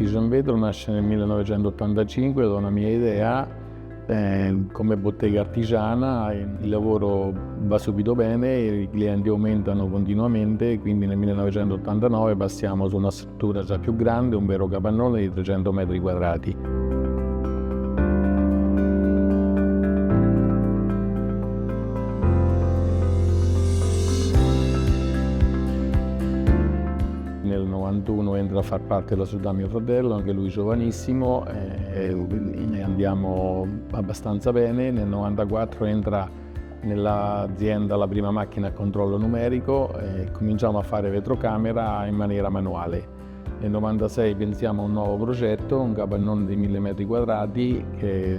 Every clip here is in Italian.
Artigian Vetro nasce nel 1985 da una mia idea. Come bottega artigiana il lavoro va subito bene, i clienti aumentano continuamente, quindi nel 1989 passiamo su una struttura già più grande, un vero capannone di 300 metri quadrati. Nel 91 entra a far parte della società mio fratello, anche lui giovanissimo, e andiamo abbastanza bene. Nel 94 entra nell'azienda la prima macchina a controllo numerico e cominciamo a fare vetrocamera in maniera manuale. Nel 96 pensiamo a un nuovo progetto, un capannone di 1000 metri quadrati che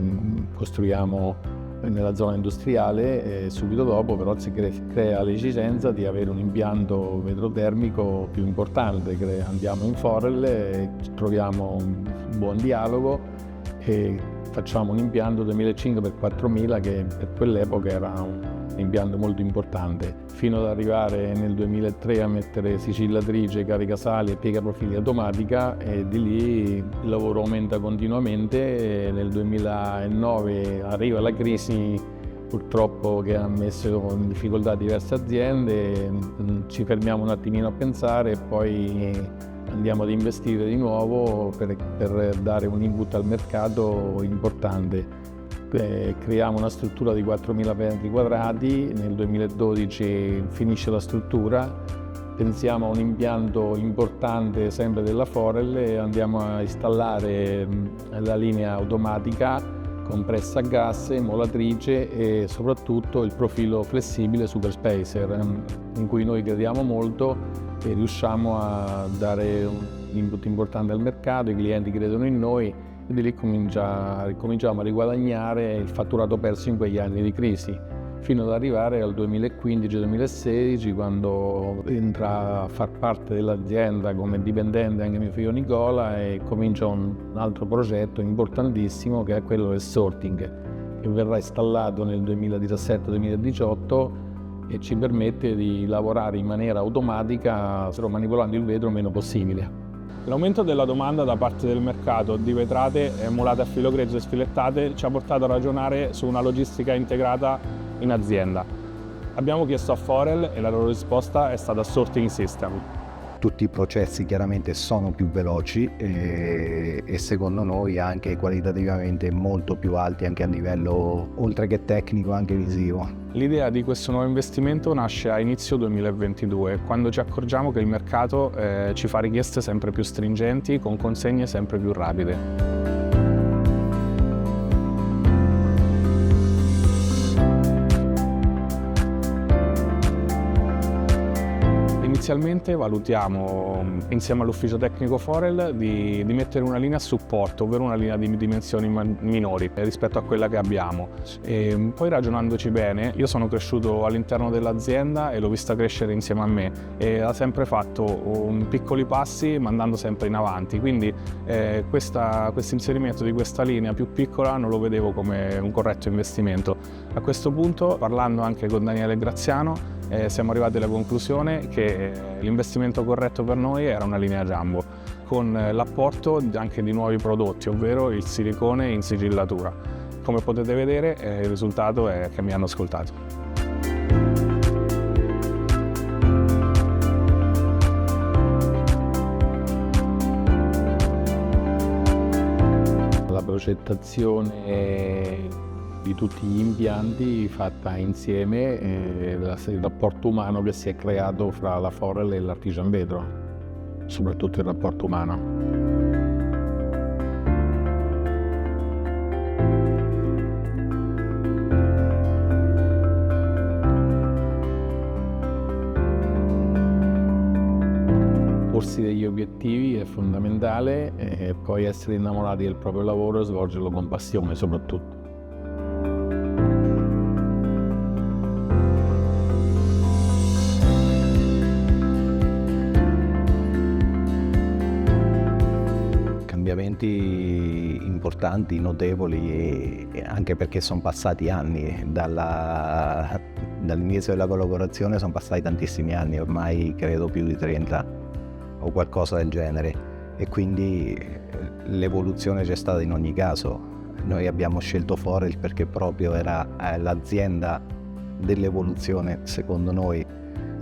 costruiamo nella zona industriale e subito dopo però si crea l'esigenza di avere un impianto vetrotermico più importante. Andiamo in Forel e troviamo un buon dialogo e facciamo un impianto 2500x4000 che per quell'epoca era un impianto molto importante, fino ad arrivare nel 2003 a mettere sigillatrice, caricasali e piegaprofili automatica, e di lì il lavoro aumenta continuamente. E nel 2009 arriva la crisi purtroppo che ha messo in difficoltà diverse aziende, ci fermiamo un attimino a pensare e poi andiamo ad investire di nuovo per dare un input al mercato importante. Creiamo una struttura di 4.000 metri quadrati, nel 2012 finisce la struttura, pensiamo a un impianto importante sempre della Forel e andiamo a installare la linea automatica, compressa a gas, molatrice e soprattutto il profilo flessibile Super Spacer, in cui noi crediamo molto e riusciamo a dare un input importante al mercato, i clienti credono in noi e di lì cominciamo a riguadagnare il fatturato perso in quegli anni di crisi, fino ad arrivare al 2015-2016, quando entra a far parte dell'azienda come dipendente anche mio figlio Nicola e comincia un altro progetto importantissimo che è quello del sorting, che verrà installato nel 2017-2018 e ci permette di lavorare in maniera automatica, manipolando il vetro meno possibile. L'aumento della domanda da parte del mercato di vetrate emulate a filo grezzo e sfilettate ci ha portato a ragionare su una logistica integrata in azienda. Abbiamo chiesto a Forel e la loro risposta è stata Sorting System. Tutti i processi chiaramente sono più veloci e secondo noi anche qualitativamente molto più alti anche a livello oltre che tecnico anche visivo. L'idea di questo nuovo investimento nasce a inizio 2022, quando ci accorgiamo che il mercato ci fa richieste sempre più stringenti con consegne sempre più rapide. Inizialmente valutiamo insieme all'ufficio tecnico Forel di mettere una linea a supporto, ovvero una linea di dimensioni minori rispetto a quella che abbiamo. E poi ragionandoci bene, io sono cresciuto all'interno dell'azienda e l'ho vista crescere insieme a me e ha sempre fatto piccoli passi ma andando sempre in avanti, quindi questo inserimento di questa linea più piccola non lo vedevo come un corretto investimento. A questo punto, parlando anche con Daniele Graziano, siamo arrivati alla conclusione che l'investimento corretto per noi era una linea jumbo, con l'apporto anche di nuovi prodotti, ovvero il silicone in sigillatura. Come potete vedere, il risultato è che mi hanno ascoltato. La progettazione di tutti gli impianti fatta insieme, il rapporto umano che si è creato fra la Forel e l'Artigian Vetro, soprattutto il rapporto umano. Porsi degli obiettivi è fondamentale e poi essere innamorati del proprio lavoro e svolgerlo con passione soprattutto. Cambiamenti importanti, notevoli, e anche perché sono passati anni dall'inizio della collaborazione, sono passati tantissimi anni, ormai credo più di 30 o qualcosa del genere, e quindi l'evoluzione c'è stata in ogni caso. Noi abbiamo scelto Forel perché proprio era l'azienda dell'evoluzione, secondo noi,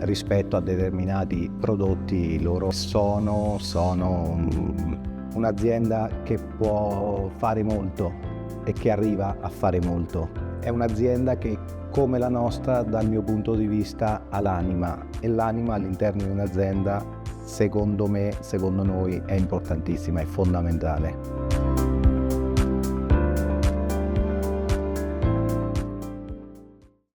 rispetto a determinati prodotti. Loro sono un'azienda che può fare molto e che arriva a fare molto. È un'azienda che, come la nostra, dal mio punto di vista, ha l'anima, e l'anima all'interno di un'azienda, secondo me, secondo noi, è importantissima, è fondamentale.